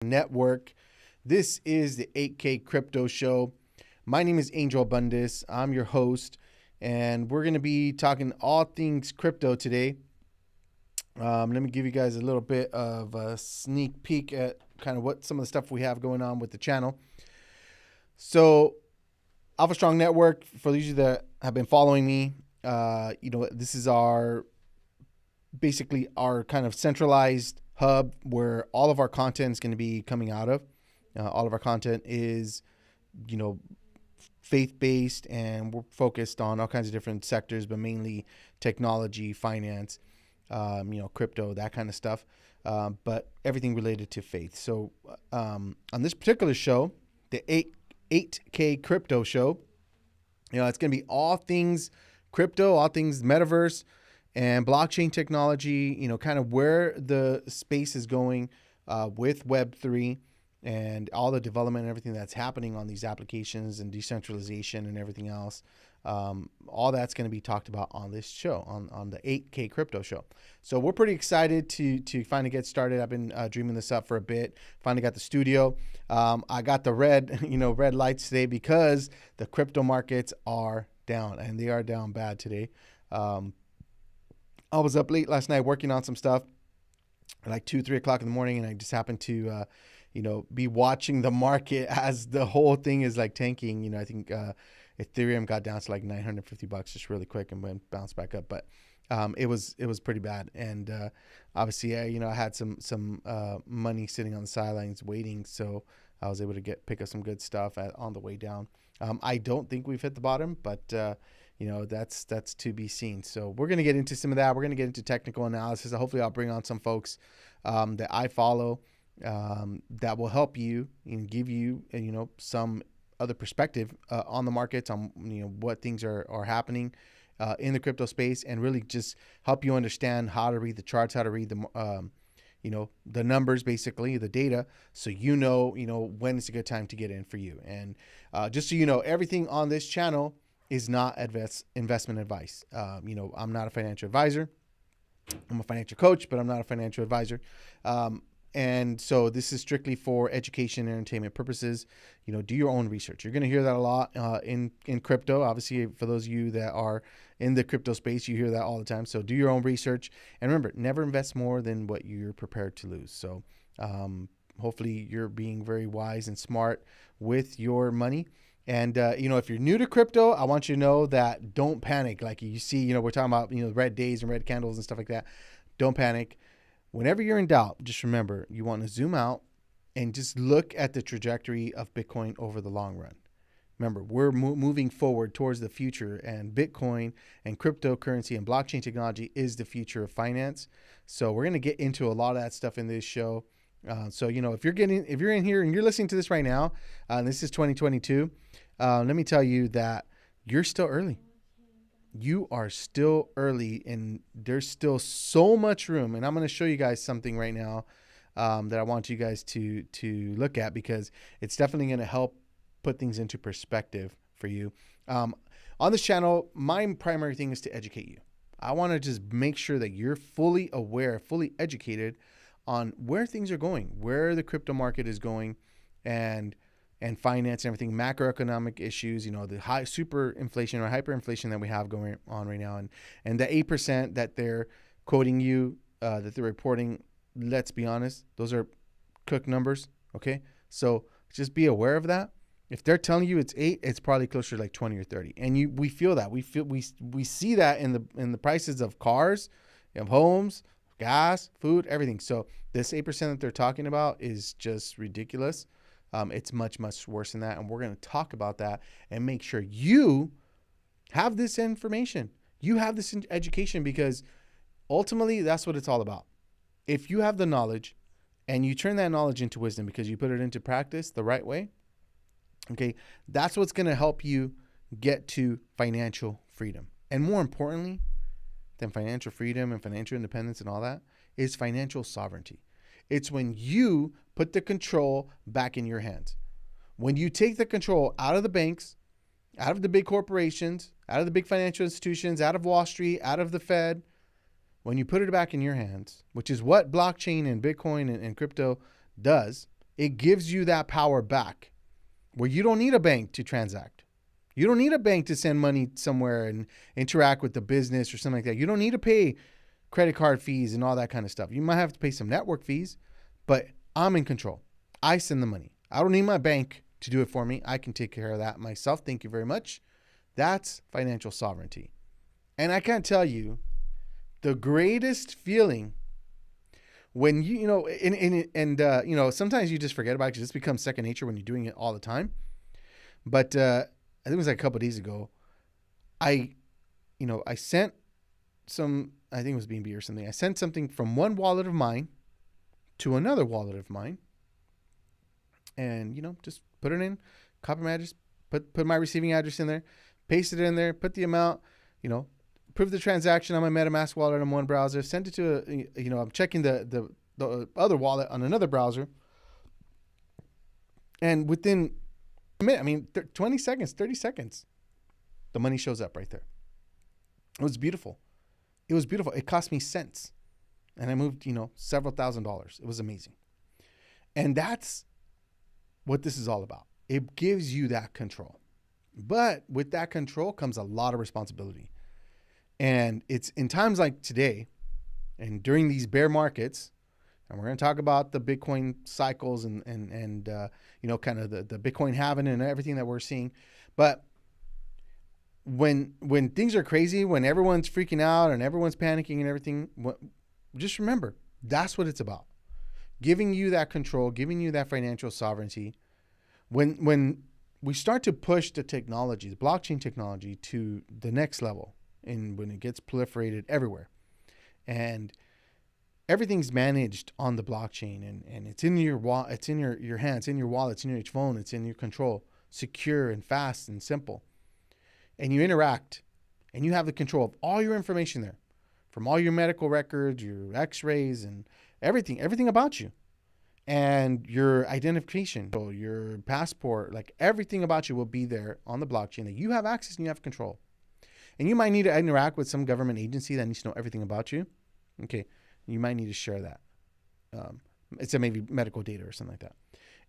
Network. This is the 8K Crypto Show. My name is Angel Abundis. I'm your host, and we're going to be talking all things crypto today. Let me give you guys a little bit of a sneak peek at kind of what some of the stuff we have going on with the channel. So, Alpha Strong Network, for those of you that have been following me, this is basically our kind of centralized hub where all of our content is going to be coming out of. All of our content is, faith-based, and we're focused on all kinds of different sectors, but mainly technology, finance, crypto, that kind of stuff, but everything related to faith. So on this particular show, the 8K Crypto Show, it's going to be all things crypto, all things metaverse, and blockchain technology, kind of where the space is going with Web3 and all the development and everything that's happening on these applications and decentralization and everything else. All that's going to be talked about on this show, on the 8K Crypto Show. So we're pretty excited to finally get started. I've been dreaming this up for a bit. Finally got the studio. I got the red lights today because the crypto markets are down, and they are down bad today. I was up late last night working on some stuff at like 2-3 o'clock in the morning, and I just happened to be watching the market as the whole thing is like tanking. I think Ethereum got down to like $950 just really quick and went bounced back up, but it was pretty bad. And obviously I had some money sitting on the sidelines waiting, so I was able to pick up some good stuff on the way down. I don't think we've hit the bottom, but that's to be seen. So we're going to get into some of that. We're going to get into technical analysis. Hopefully I'll bring on some folks that I follow that will help you and give you, some other perspective on the markets, on, what things are happening in the crypto space, and really just help you understand how to read the charts, how to read the, the numbers, basically the data. So, when it's a good time to get in for you. And just so you know, everything on this channel is not investment advice. I'm not a financial advisor. I'm a financial coach, but I'm not a financial advisor. And so this is strictly for education and entertainment purposes. Do your own research. You're going to hear that a lot in crypto. Obviously, for those of you that are in the crypto space, you hear that all the time. So do your own research. And remember, never invest more than what you're prepared to lose. So hopefully you're being very wise and smart with your money. And, if you're new to crypto, I want you to know that don't panic. Like you see, we're talking about, red days and red candles and stuff like that. Don't panic. Whenever you're in doubt, just remember, you want to zoom out and just look at the trajectory of Bitcoin over the long run. Remember, we're moving forward towards the future, and Bitcoin and cryptocurrency and blockchain technology is the future of finance. So we're going to get into a lot of that stuff in this show. So, if you're in here and you're listening to this right now, and this is 2022, let me tell you that you're still early. You are still early, and there's still so much room. And I'm going to show you guys something right now that I want you guys to look at, because it's definitely going to help put things into perspective for you. On this channel, my primary thing is to educate you. I want to just make sure that you're fully aware, fully educated on where things are going, where the crypto market is going, and finance and everything, macroeconomic issues, the high super inflation or hyperinflation that we have going on right now. And the 8% that they're quoting you, that they're reporting, let's be honest, those are cooked numbers. Okay. So just be aware of that. If they're telling you it's 8, it's probably closer to like 20 or 30. And we feel that. We see that in the prices of cars, of homes, gas, food, everything. So this 8% that they're talking about is just ridiculous. It's much, much worse than that. And we're going to talk about that and make sure you have this information. You have this education, because ultimately that's what it's all about. If you have the knowledge and you turn that knowledge into wisdom because you put it into practice the right way, okay, that's what's going to help you get to financial freedom. And more importantly than financial freedom and financial independence and all that is financial sovereignty. It's when you put the control back in your hands. When you take the control out of the banks, out of the big corporations, out of the big financial institutions, out of Wall Street, out of the Fed, when you put it back in your hands, which is what blockchain and Bitcoin and crypto does, it gives you that power back where you don't need a bank to transact. You don't need a bank to send money somewhere and interact with the business or something like that. You don't need to pay credit card fees and all that kind of stuff. You might have to pay some network fees, but I'm in control. I send the money. I don't need my bank to do it for me. I can take care of that myself. Thank you very much. That's financial sovereignty. And I can't tell you the greatest feeling when sometimes you just forget about it. It just becomes second nature when you're doing it all the time. But I think it was like a couple of days ago. I sent some, I think it was B&B or something. I sent something from one wallet of mine to another wallet of mine. And, just put it in, copy my address, put my receiving address in there, paste it in there, put the amount, approve the transaction on my MetaMask wallet on one browser, send it to, I'm checking the other wallet on another browser. And within a minute, 20 seconds, 30 seconds, the money shows up right there. It was beautiful. It cost me cents. And I moved, several $1,000s. It was amazing. And that's what this is all about. It gives you that control. But with that control comes a lot of responsibility. And it's in times like today and during these bear markets, and we're going to talk about the Bitcoin cycles and kind of the Bitcoin halving and everything that we're seeing. But when things are crazy, when everyone's freaking out and everyone's panicking and everything, just remember, that's what it's about. Giving you that control, giving you that financial sovereignty. When we start to push the technology, the blockchain technology, to the next level, and when it gets proliferated everywhere, and everything's managed on the blockchain, and it's in your it's in your hands, in your wallet, it's in your phone, it's in your control, secure and fast and simple, and you interact, and you have the control of all your information there, from all your medical records, your x-rays, and everything about you, and your identification, so your passport, like everything about you will be there on the blockchain that you have access and you have control. And you might need to interact with some government agency that needs to know everything about you. Okay, you might need to share that. It's maybe medical data or something like that.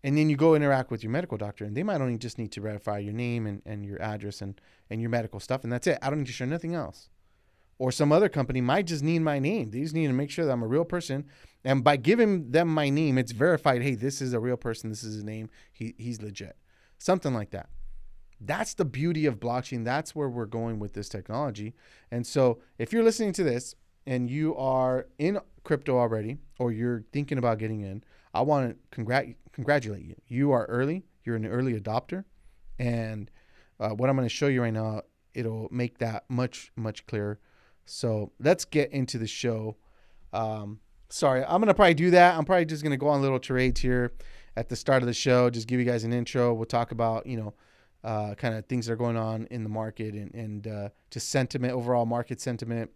And then you go interact with your medical doctor, and they might only just need to verify your name and your address and your medical stuff, and that's it. I don't need to share nothing else. Or some other company might just need my name. They just need to make sure that I'm a real person. And by giving them my name, it's verified, hey, this is a real person. This is his name. He's legit. Something like that. That's the beauty of blockchain. That's where we're going with this technology. And so if you're listening to this and you are in crypto already, or you're thinking about getting in, I want to congratulate you. You are early. You're an early adopter. And what I'm going to show you right now, it'll make that much, much clearer. So let's get into the show. Sorry, I'm going to probably do that. I'm probably just going to go on little tirades here at the start of the show, just give you guys an intro. We'll talk about, kind of things that are going on in the market and just sentiment, overall market sentiment,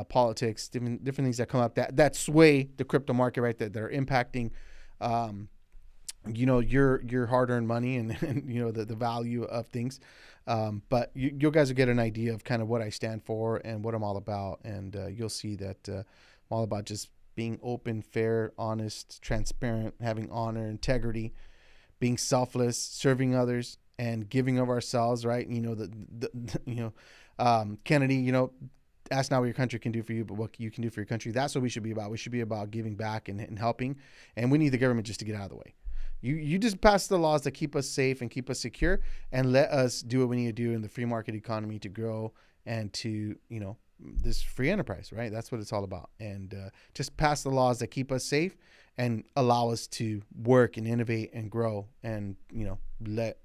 politics, different things that come up that sway the crypto market, right? That are impacting, your hard-earned money and the value of things. But you guys will get an idea of kind of what I stand for and what I'm all about. And you'll see that I'm all about just being open, fair, honest, transparent, having honor, integrity, being selfless, serving others, and giving of ourselves, right? Kennedy, ask not what your country can do for you, but what you can do for your country. That's what we should be about. We should be about giving back and helping. And we need the government just to get out of the way. You just pass the laws that keep us safe and keep us secure, and let us do what we need to do in the free market economy to grow and to, this free enterprise, right? That's what it's all about. And just pass the laws that keep us safe and allow us to work and innovate and grow and, let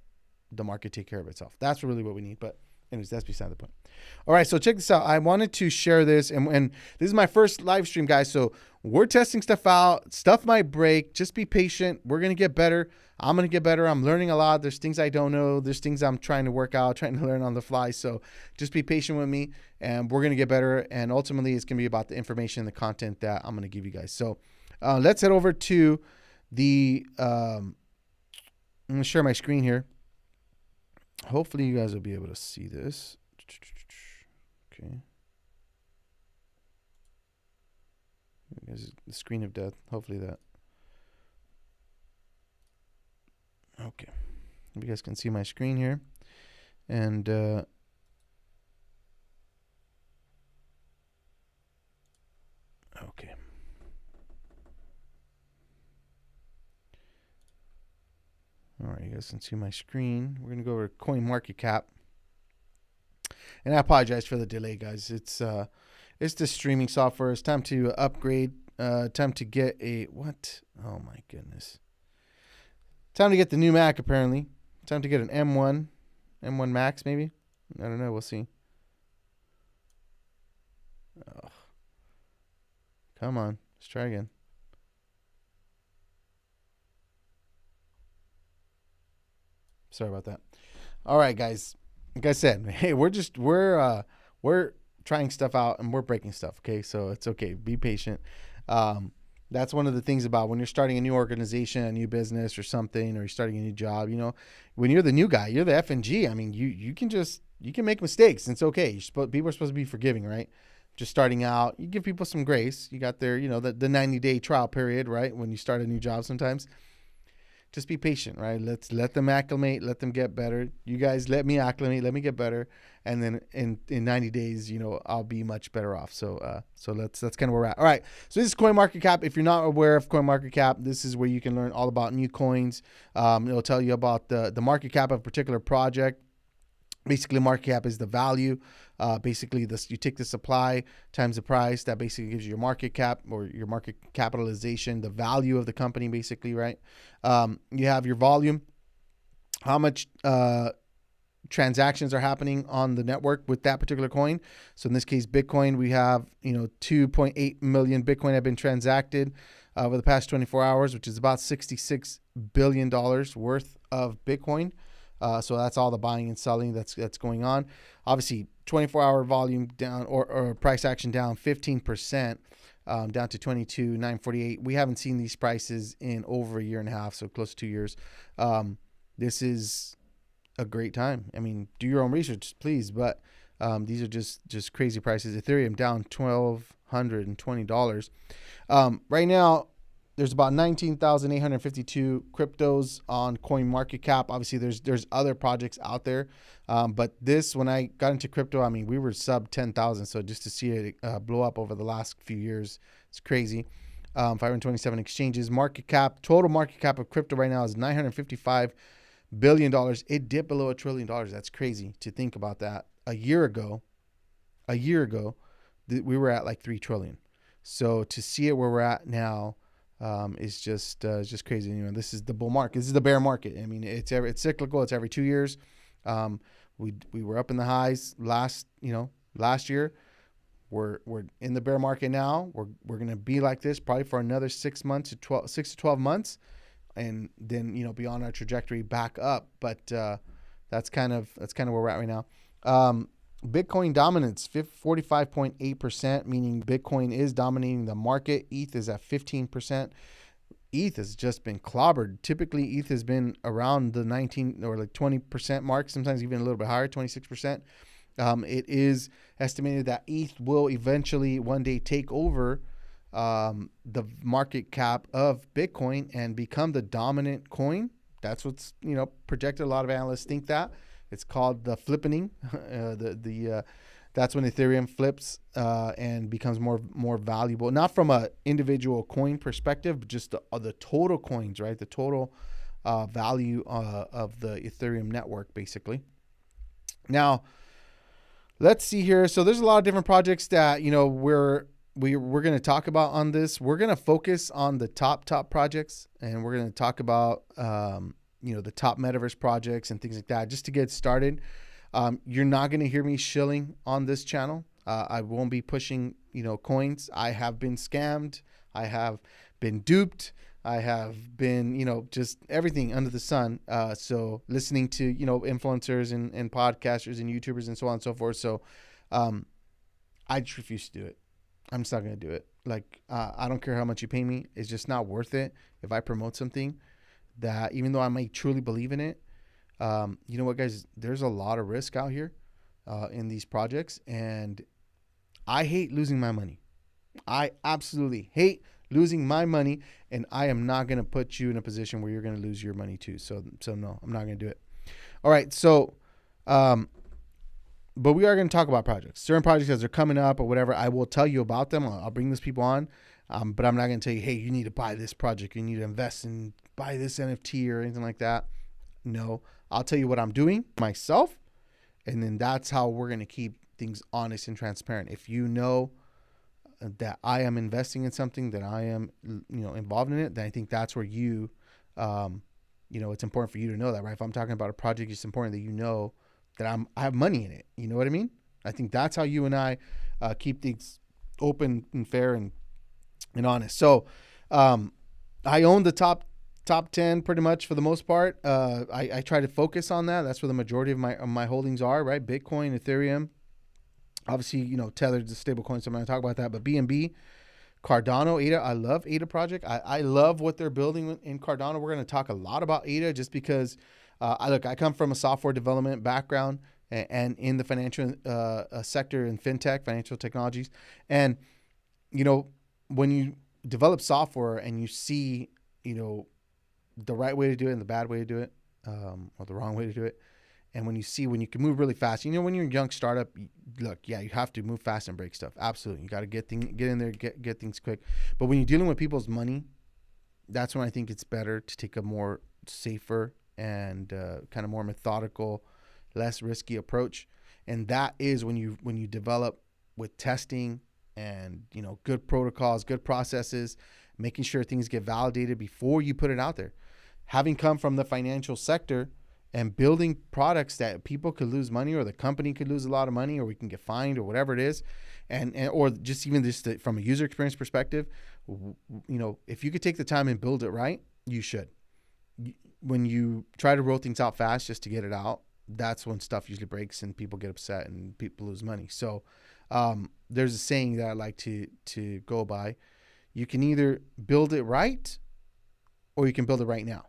the market take care of itself. That's really what we need. But anyways, that's beside the point. All right, so check this out. I wanted to share this, and this is my first live stream, guys. So we're testing stuff out. Stuff might break. Just be patient. We're going to get better. I'm going to get better. I'm learning a lot. There's things I don't know. There's things I'm trying to work out, trying to learn on the fly. So just be patient with me, and we're going to get better. And ultimately, it's going to be about the information, the content that I'm going to give you guys. So let's head over to the I'm going to share my screen here. Hopefully, you guys will be able to see this. Okay. There's the screen of death. Hopefully that. You guys can see my screen here. And okay. All right, you guys can see my screen. We're gonna go over to CoinMarketCap. And I apologize for the delay, guys. It's the streaming software. It's time to upgrade. Time to get a what? Oh my goodness. Time to get the new Mac. Apparently, time to get an M1 Max maybe. I don't know. We'll see. Oh, come on, let's try again. Sorry about that. All right, guys. Like I said, hey, we're trying stuff out and we're breaking stuff. Okay, so it's okay. Be patient. That's one of the things about when you're starting a new organization, a new business, or something, or you're starting a new job. You know, when you're the new guy, you're the F and G. I mean, you can make mistakes. And it's okay. People are supposed to be forgiving, right? Just starting out, you give people some grace. You got their, the 90-day trial period, right? When you start a new job, sometimes. Just be patient, right? Let's let them acclimate, let them get better. You guys let me acclimate, let me get better, and then in 90 days, I'll be much better off. So that's kind of where we're at. All right. So this is CoinMarketCap. If you're not aware of CoinMarketCap, this is where you can learn all about new coins. It'll tell you about the market cap of a particular project. Basically, market cap is the value. Basically, you take the supply times the price. That basically gives you your market cap or your market capitalization, the value of the company, basically, right? You have your volume, how much transactions are happening on the network with that particular coin. So in this case, Bitcoin, we have 2.8 million Bitcoin have been transacted over the past 24 hours, which is about $66 billion worth of Bitcoin. So that's all the buying and selling that's going on. Obviously, 24-hour volume down or price action down 15%, down to 22,948. We haven't seen these prices in over a year and a half, so close to 2 years. This is a great time. I mean, do your own research, please. But these are just crazy prices. Ethereum down $1,220. Right now, there's about 19,852 cryptos on CoinMarketCap. Obviously, there's other projects out there, but this, when I got into crypto, I mean, we were sub 10,000. So just to see it blow up over the last few years, it's crazy. 527 exchanges. Total market cap of crypto right now is $955 billion. It dipped below $1 trillion. That's crazy to think about that. A year ago, we were at like 3 trillion. So to see it where we're at now, is just crazy. This is the bull market. This is the bear market. I mean, it's cyclical. It's every 2 years. We were up in the highs last year. We're in the bear market now. We're gonna be like this probably for another 6 to 12 months, and then be on our trajectory back up. But that's kind of where we're at right now. Bitcoin dominance, 45.8%, meaning Bitcoin is dominating the market. ETH is at 15%. ETH has just been clobbered. Typically, ETH has been around the 19 or like 20% mark, sometimes even a little bit higher, 26%. It is estimated that ETH will eventually one day take over the market cap of Bitcoin and become the dominant coin. That's what's projected. A lot of analysts think that. It's called the flippening. That's when Ethereum flips and becomes more valuable, not from a individual coin perspective, but just the total coins, right? The total value of the Ethereum network, basically. Now, let's see here. So there's a lot of different projects that we're going to talk about on this. We're going to focus on the top projects, and we're going to talk about the top metaverse projects and things like that, just to get started. You're not going to hear me shilling on this channel. I won't be pushing, coins. I have been scammed. I have been duped. I have been, just everything under the sun. So listening to, influencers and podcasters and YouTubers and so on and so forth. So I just refuse to do it. I'm just not going to do it. Like, I don't care how much you pay me. It's just not worth it if I promote something that, even though I may truly believe in it, you know what, guys, there's a lot of risk out here in these projects, and I hate losing my money. I absolutely hate losing my money, and I am not going to put you in a position where you're going to lose your money too. So no, I'm not going to do it. All right. So, but we are going to talk about projects, certain projects as they're coming up or whatever. I will tell you about them. I'll bring those people on. But I'm not going to tell you, hey, you need to buy this project. You need to invest in, buy this NFT or anything like that. No, I'll tell you what I'm doing myself. And then that's how we're going to keep things honest and transparent. If you know that I am investing in something, that I am, involved in it, then I think that's where you, it's important for you to know that, right? If I'm talking about a project, it's important that you know that I have money in it. You know what I mean? I think that's how you and I keep things open and fair and honest. So I own the top 10 pretty much for the most part. I try to focus on that. That's where the majority of my holdings are, right? Bitcoin, Ethereum, obviously, Tether's the stable coin, so I'm going to talk about that. But BNB, Cardano, ADA, I love ADA project. I love what they're building in Cardano. We're going to talk a lot about ADA just because I come from a software development background and in the financial sector in fintech, financial technologies. And, when you develop software and you see, the right way to do it and the bad way to do it, or the wrong way to do it, and when you can move really fast, when you're a young startup, you have to move fast and break stuff. Absolutely. You got to get in there, get things quick. But when you're dealing with people's money, that's when I think it's better to take a more safer and kind of more methodical, less risky approach. And that is when you develop with testing and, good protocols, good processes, making sure things get validated before you put it out there. Having come from the financial sector and building products that people could lose money, or the company could lose a lot of money, or we can get fined, or whatever it is, or just from a user experience perspective, if you could take the time and build it right, you should. When you try to roll things out fast just to get it out, that's when stuff usually breaks and people get upset and people lose money. So there's a saying that I like to go by. You can either build it right or you can build it right now.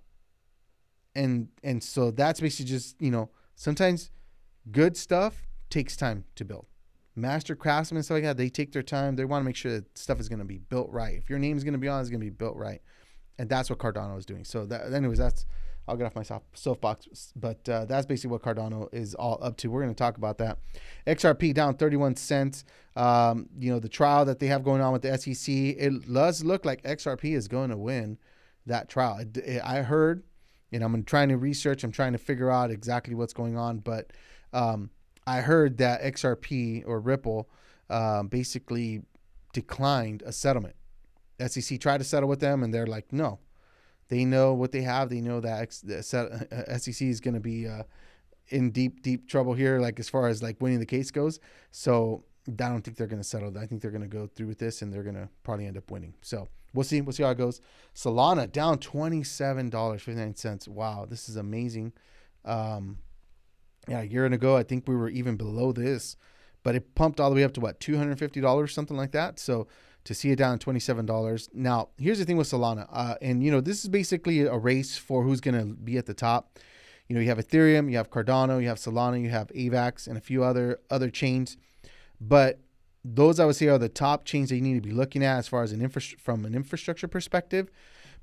And so that's basically just, sometimes good stuff takes time to build. Master craftsmen and stuff like that, they take their time. They want to make sure that stuff is going to be built right. If your name is going to be on, it's going to be built right. And that's what Cardano is doing. So I'll get off my soapbox, but that's basically what Cardano is all up to. We're going to talk about that. XRP down 31 cents. The trial that they have going on with the SEC, it does look like XRP is going to win that trial. I heard, and I'm trying to research, I'm trying to figure out exactly what's going on, but I heard that XRP or Ripple basically declined a settlement. SEC tried to settle with them, and they're like, no. They know what they have. They know that SEC is going to be in deep trouble here, like as far as like winning the case goes. So I don't think they're going to settle. I think they're going to go through with this, and they're going to probably end up winning. So we'll see. We'll see how it goes. Solana down $27.59. Wow, this is amazing. A year ago, I think we were even below this, but it pumped all the way up to $250, something like that. So to see it down $27. Now, here's the thing with Solana. This is basically a race for who's going to be at the top. You have Ethereum, you have Cardano, you have Solana, you have AVAX, and a few other chains. But those, I would say, are the top chains that you need to be looking at as far as from an infrastructure perspective,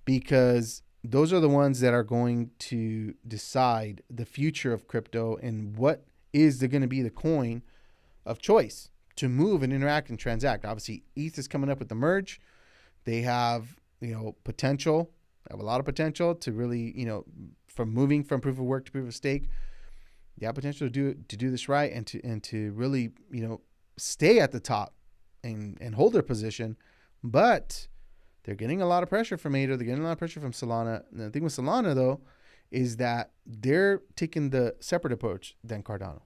because those are the ones that are going to decide the future of crypto and what is going to be the coin of choice to move and interact and transact. Obviously, ETH is coming up with the merge. They have, potential. Have a lot of potential to really, from moving from proof of work to proof of stake. They have potential to do this right and to really, stay at the top and hold their position. But they're getting a lot of pressure from ADA. They're getting a lot of pressure from Solana. And the thing with Solana, though, is that they're taking the separate approach than Cardano.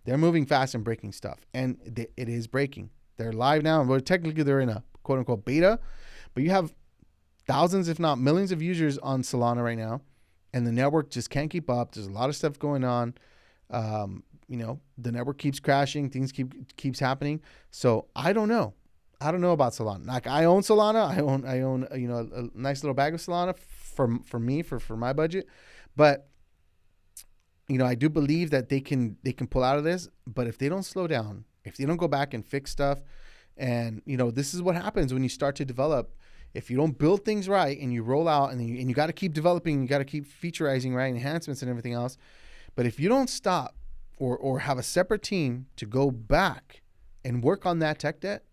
They're moving fast and breaking stuff, and it is breaking. They're live now, and technically they're in a quote-unquote beta, but you have thousands, if not millions of users on Solana right now, and the network just can't keep up. There's a lot of stuff going on. The network keeps crashing. Things keeps happening. So I don't know. I don't know about Solana. Like, I own Solana. I own a nice little bag of Solana for me, for my budget, but I do believe that they can pull out of this, but if they don't slow down, if they don't go back and fix stuff, and this is what happens when you start to develop If you don't build things right and you roll out and you got to keep developing, you got to keep featureizing, right, enhancements and everything else. But if you don't stop or have a separate team to go back and work on that tech debt,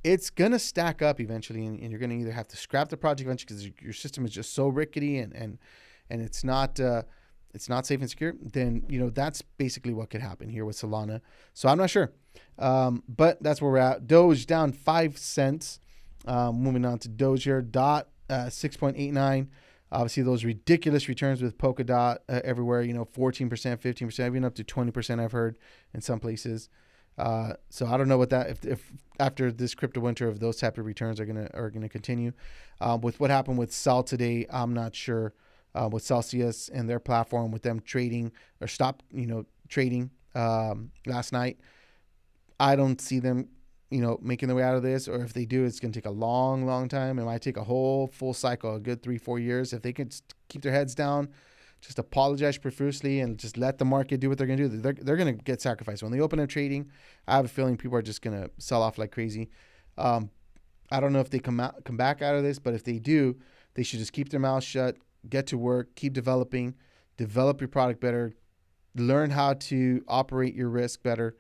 it's going to stack up eventually, and you're going to either have to scrap the project eventually because your system is just so rickety and it's not safe and secure. Then, that's basically what could happen here with Solana. So I'm not sure. But that's where we're at. Doge down 5 cents. Moving on to Doge here. DOT 6.89. Obviously, those ridiculous returns with Polkadot everywhere, 14%, 15%, even up to 20% I've heard in some places. So I don't know what that, if after this crypto winter, if those type of returns are gonna continue. With what happened with Sol today, I'm not sure. With Celsius and their platform, with them trading or stop, trading last night, I don't see them, making their way out of this. Or if they do, it's going to take a long, long time. It might take a whole full cycle, a good 3-4 years. If they can keep their heads down, just apologize profusely and just let the market do what they're going to do, they're going to get sacrificed. When they open up trading, I have a feeling people are just going to sell off like crazy. I don't know if they come back out of this, but if they do, they should just keep their mouths shut, get to work, keep developing, develop your product better, learn how to operate your risk better,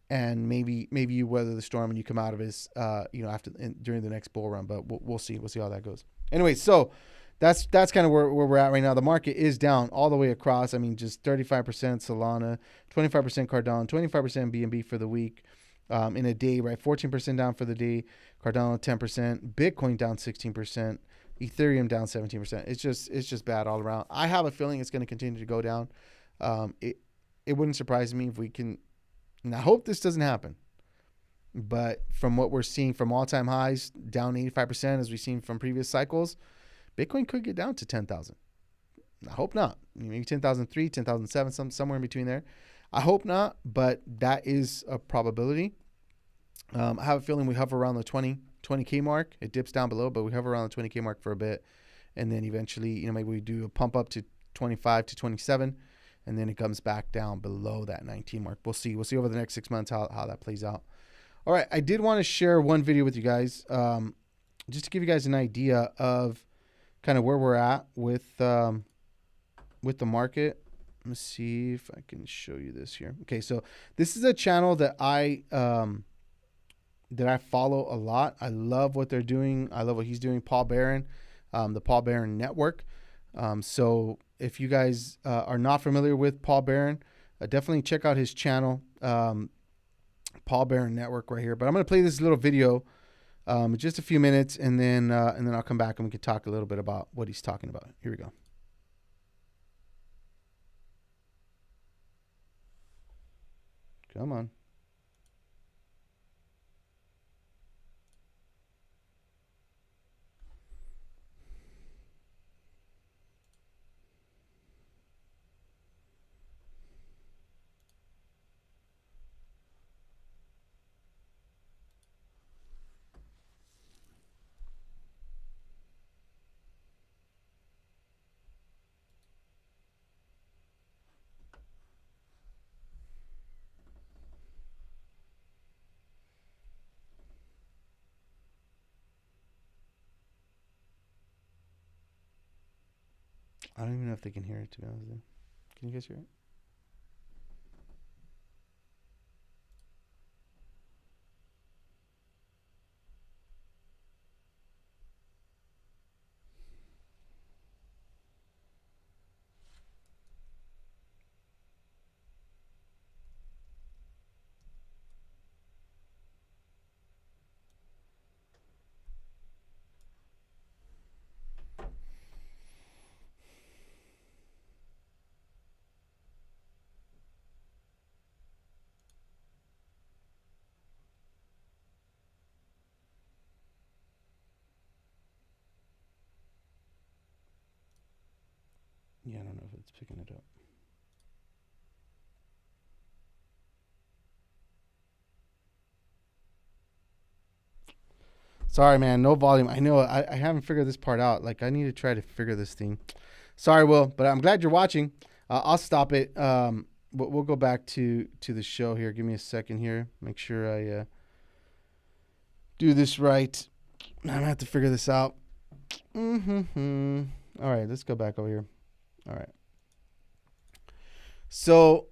and maybe you weather the storm and you come out of this, during the next bull run. But we'll see. We'll see how that goes. Anyway, so that's kind of where we're at right now. The market is down all the way across. I mean, just 35% Solana, 25% Cardano, 25% BNB for the week. In a day, right? 14% down for the day. Cardano 10%. Bitcoin down 16%. Ethereum down 17%. It's just bad all around. I have a feeling it's going to continue to go down. It wouldn't surprise me if we can. And I hope this doesn't happen. But from what we're seeing from all-time highs, down 85%, as we've seen from previous cycles, Bitcoin could get down to 10,000. I hope not. Maybe 10,003, 10,007, somewhere in between there. I hope not, but that is a probability. I have a feeling we hover around the 20K mark. It dips down below, but we hover around the 20K mark for a bit. And then eventually, maybe we do a pump up to 25 to 27. And then it comes back down below that 19 mark. We'll see. We'll see over the next 6 months how that plays out. All right. I did want to share one video with you guys, just to give you guys an idea of kind of where we're at with the market. Let me see if I can show you this here. Okay. So this is a channel that I follow a lot. I love what they're doing. I love what he's doing. Paul Barron, the Paul Barron Network. So if you guys are not familiar with Paul Barron, definitely check out his channel, Paul Barron Network right here. But I'm going to play this little video in just a few minutes, and then I'll come back and we can talk a little bit about what he's talking about. Here we go. Come on. I don't even know if they can hear it, to be honest with you. Can you guys hear it? Yeah, I don't know if it's picking it up. Sorry, man. No volume. I know I haven't figured this part out. Like, I need to try to figure this thing. Sorry, Will, but I'm glad you're watching. I'll stop it. We'll go back to the show here. Give me a second here. Make sure I do this right. I'm gonna have to figure this out. Mm-hmm. All right, let's go back over here. All right. So,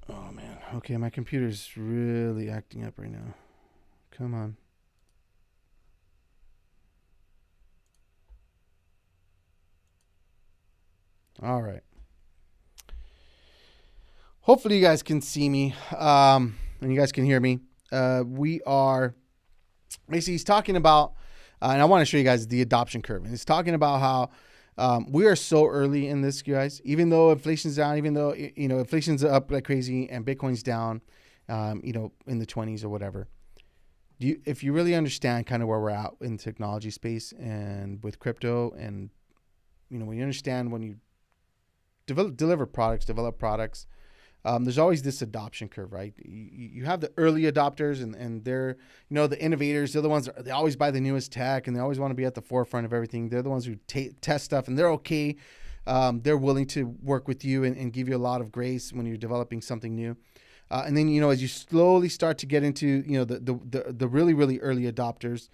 oh man. Okay, my computer's really acting up right now. Come on. All right. Hopefully you guys can see me, and you guys can hear me. We are basically, he's talking about, and I want to show you guys the adoption curve. And he's talking about how we are so early in this, guys. Even though inflation's down, even though inflation's up like crazy and Bitcoin's down, in the 20s or whatever. If you really understand kind of where we're at in the technology space and with crypto, and when you understand when you develop products. There's always this adoption curve, right? You have the early adopters and they're, the innovators. They're the ones they always buy the newest tech and they always want to be at the forefront of everything. They're the ones who test stuff and they're okay. They're willing to work with you and give you a lot of grace when you're developing something new. And then, as you slowly start to get into, the really, really early adopters,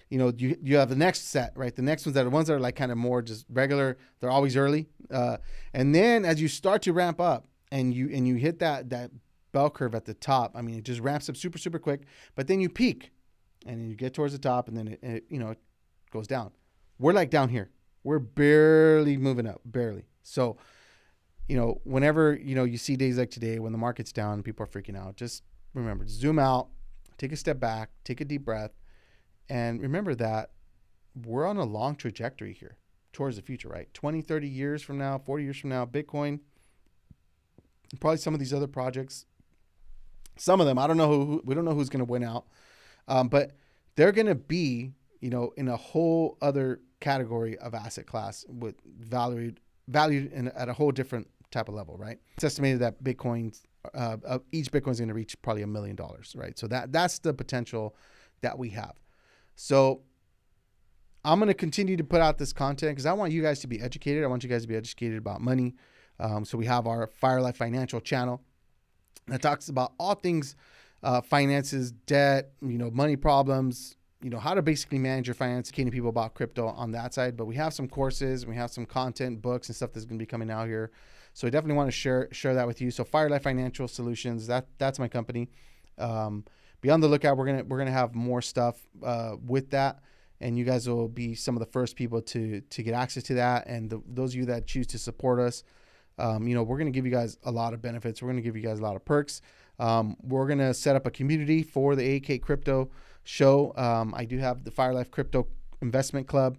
you have the next set, right? The next ones that are ones that are like kind of more just regular. They're always early. And then as you start to ramp up, and you hit that bell curve at the top, I mean, it just ramps up super, super quick, but then you peak and then you get towards the top and then it goes down. We're like down here. We're barely moving up, barely. So, whenever, you see days like today when the market's down, people are freaking out, just remember, zoom out, take a step back, take a deep breath, and remember that we're on a long trajectory here towards the future, right? 20, 30 years from now, 40 years from now, Bitcoin, probably some of these other projects, some of them, I don't know we don't know who's going to win out. But they're going to be, in a whole other category of asset class with valued at a whole different type of level, right? It's estimated that each Bitcoin is going to reach probably $1 million, right? So that's the potential that we have. So I'm going to continue to put out this content because I want you guys to be educated. I want you guys to be educated about money. So we have our Firelife Financial channel that talks about all things finances, debt, money problems, how to basically manage your finances, educating people about crypto on that side. But we have some courses, we have some content, books, and stuff that's going to be coming out here. So I definitely want to share that with you. So Firelife Financial Solutions, that's my company. Be on the lookout. We're gonna have more stuff with that. And you guys will be some of the first people to get access to that. And those of you that choose to support us, we're going to give you guys a lot of benefits. We're going to give you guys a lot of perks. We're going to set up a community for the AK Crypto show. I do have the Firelife Crypto Investment Club,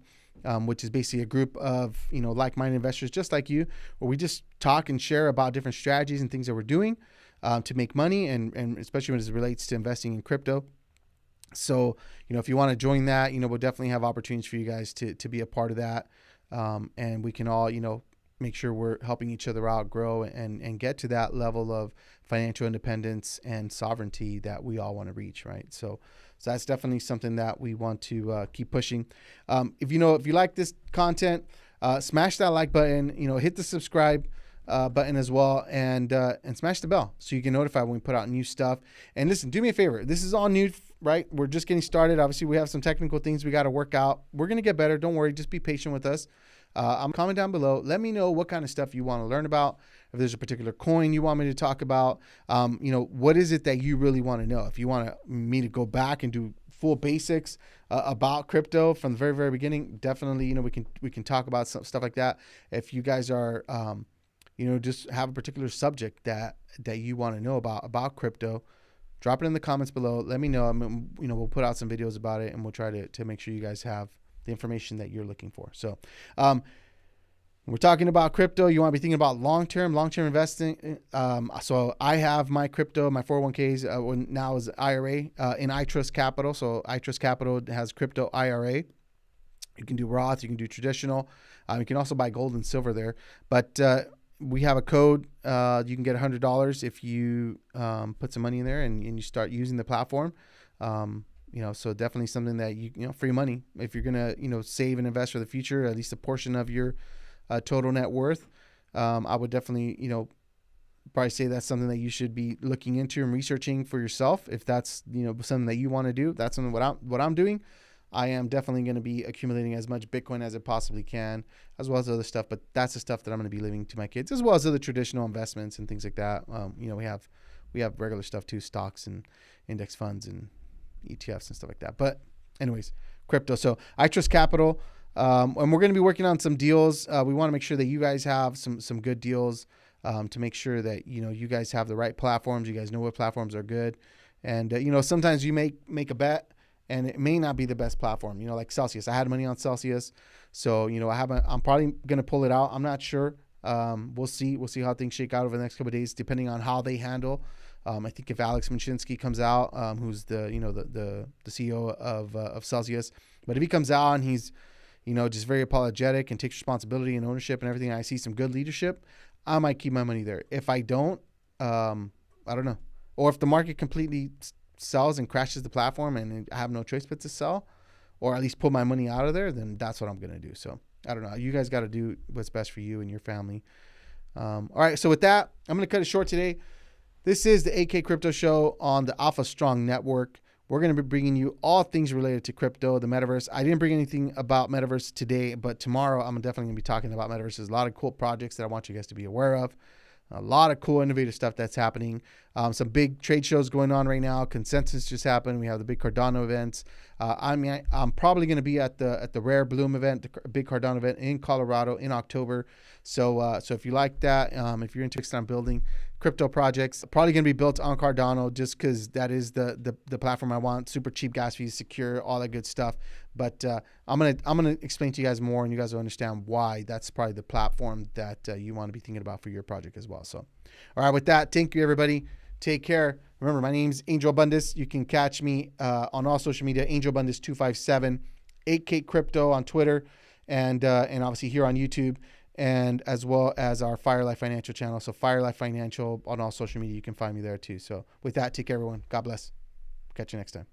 which is basically a group of, like-minded investors just like you, where we just talk and share about different strategies and things that we're doing to make money, and especially when it relates to investing in crypto. So, if you want to join that, we'll definitely have opportunities for you guys to be a part of that. And we can all, make sure we're helping each other out, grow, and get to that level of financial independence and sovereignty that we all want to reach, right? So that's definitely something that we want to keep pushing. If you like this content, smash that like button. Hit the subscribe button as well, and smash the bell so you get notified when we put out new stuff. And listen, do me a favor. This is all new, right? We're just getting started. Obviously, we have some technical things we got to work out. We're gonna get better. Don't worry. Just be patient with us. Comment down below. Let me know what kind of stuff you want to learn about. If there's a particular coin you want me to talk about, what is it that you really want to know? If you want me to go back and do full basics about crypto from the very, very beginning, definitely, we can talk about some stuff like that. If you guys are, just have a particular subject that you want to know about crypto, drop it in the comments below. Let me know. We'll put out some videos about it, and we'll try to make sure you guys have the information that you're looking for. So we're talking about crypto. You want to be thinking about long-term investing. So I have my crypto, my 401ks now is IRA in iTrust Capital. So iTrust Capital has crypto IRA. You can do Roth, you can do traditional. You can also buy gold and silver there. But we have a code. You can get $100 if you put some money in there and you start using the platform. So definitely something that free money. If you're gonna, save and invest for the future, at least a portion of your total net worth, I would definitely, probably say that's something that you should be looking into and researching for yourself. If that's, something that you want to do, that's something what I'm doing. I am definitely going to be accumulating as much Bitcoin as I possibly can, as well as other stuff. But that's the stuff that I'm going to be leaving to my kids, as well as other traditional investments and things like that. We have regular stuff too, stocks and index funds and ETFs and stuff like that. But anyways, crypto. So I Trust Capital, and we're going to be working on some deals. We want to make sure that you guys have some good deals, to make sure that you guys have the right platforms. You guys know what platforms are good, and sometimes you make a bet and it may not be the best platform. Like Celsius. I had money on Celsius, so I'm probably going to pull it out. I'm not sure. We'll see how things shake out over the next couple of days, depending on how they handle. I think if Alex Mashinsky comes out, who's the CEO of Celsius, but if he comes out and he's just very apologetic and takes responsibility and ownership and everything, I see some good leadership, I might keep my money there. If I don't, I don't know. Or if the market completely sells and crashes the platform and I have no choice but to sell, or at least pull my money out of there, then that's what I'm going to do. So I don't know. You guys got to do what's best for you and your family. All right. So with that, I'm going to cut it short today. This is the AK Crypto Show on the Alpha Strong Network. We're going to be bringing you all things related to crypto, the metaverse. I didn't bring anything about metaverse today, but tomorrow I'm definitely going to be talking about metaverse. There's a lot of cool projects that I want you guys to be aware of. A lot of cool, innovative stuff that's happening. Some big trade shows going on right now. Consensus just happened. We have the big Cardano events. I'm probably going to be at the Rare Bloom event, the big Cardano event in Colorado in October. So if you like that, if you're interested in building crypto projects, probably going to be built on Cardano, just because that is the platform I want. Super cheap gas fees, secure, all that good stuff. But I'm gonna explain to you guys more, and you guys will understand why that's probably the platform that you want to be thinking about for your project as well. So, all right, with that, thank you everybody. Take care. Remember, my name's Angel Abundis. You can catch me on all social media, Angel Abundis 257, 8K Crypto on Twitter, and obviously here on YouTube, and as well as our Fire Life Financial channel. So Fire Life Financial on all social media, you can find me there too. So with that, take care everyone. God bless. Catch you next time.